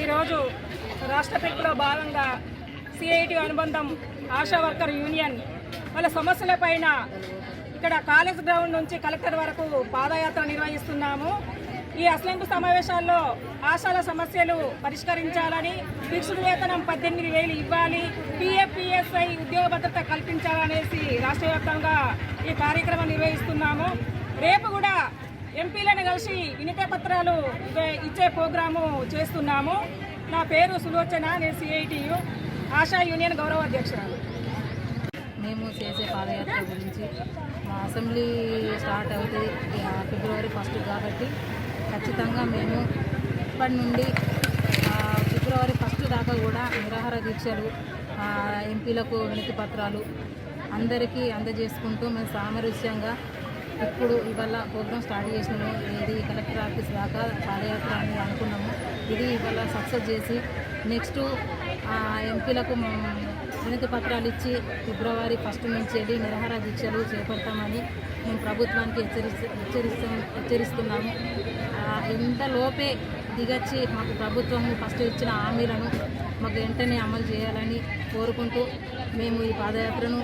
ఈరోజు రాష్ట్ర పిలుపులో భాగంగా సిఐటి అనుబంధం ఆశా వర్కర్ యూనియన్ వాళ్ళ సమస్యలపైన ఇక్కడ కాలేజ్ గ్రౌండ్ నుంచి కలెక్టర్ వరకు పాదయాత్ర నిర్వహిస్తున్నాము. ఈ అసెంబ్లీ సమావేశాల్లో ఆశాల సమస్యలు పరిష్కరించాలని, ఫిక్స్డ్ వేతనం 18,000 ఇవ్వాలి, పిఎఫ్పిఎస్ఐ ఉద్యోగ భద్రత కల్పించాలనేసి రాష్ట్ర వ్యాప్తంగా ఈ కార్యక్రమం నిర్వహిస్తున్నాము. రేపు కూడా ఎంపీలను కలిసి వినతి పత్రాలు ఇచ్చే ప్రోగ్రాము చేస్తున్నాము. నా పేరు సులోచన, నేను సిఐటియు ఆశా యూనియన్ గౌరవ అధ్యక్షురాలు. మేము చేసే పాదయాత్ర గురించి మా అసెంబ్లీ స్టార్ట్ అవుతుంది ఫిబ్రవరి 1 కాబట్టి ఖచ్చితంగా మేము ఇప్పటి నుండి ఫిబ్రవరి 1 దాకా కూడా నిరాహార దీక్షలు, ఎంపీలకు వినతి పత్రాలు అందరికీ అందజేసుకుంటూ మేము సామరస్యంగా ఇప్పుడు ఇవాళ ప్రోగ్రాం స్టార్ట్ చేసినాము. ఇది కలెక్టర్ ఆఫీస్ దాకా పాదయాత్ర అని అనుకున్నాము. ఇది ఇవాళ సక్సెస్ చేసి నెక్స్ట్ ఎంపీలకు వినతి పత్రాలు ఇచ్చి ఫిబ్రవరి 1 నుంచి వెళ్ళి నిరాహార దీక్షలు చేపడతామని మేము ప్రభుత్వానికి హెచ్చరిస్తున్నాము. ఇంతలోపే దిగచ్చి మాకు ప్రభుత్వం ఫస్ట్ ఇచ్చిన హామీలను మాకు వెంటనే అమలు చేయాలని కోరుకుంటూ మేము ఈ పాదయాత్రను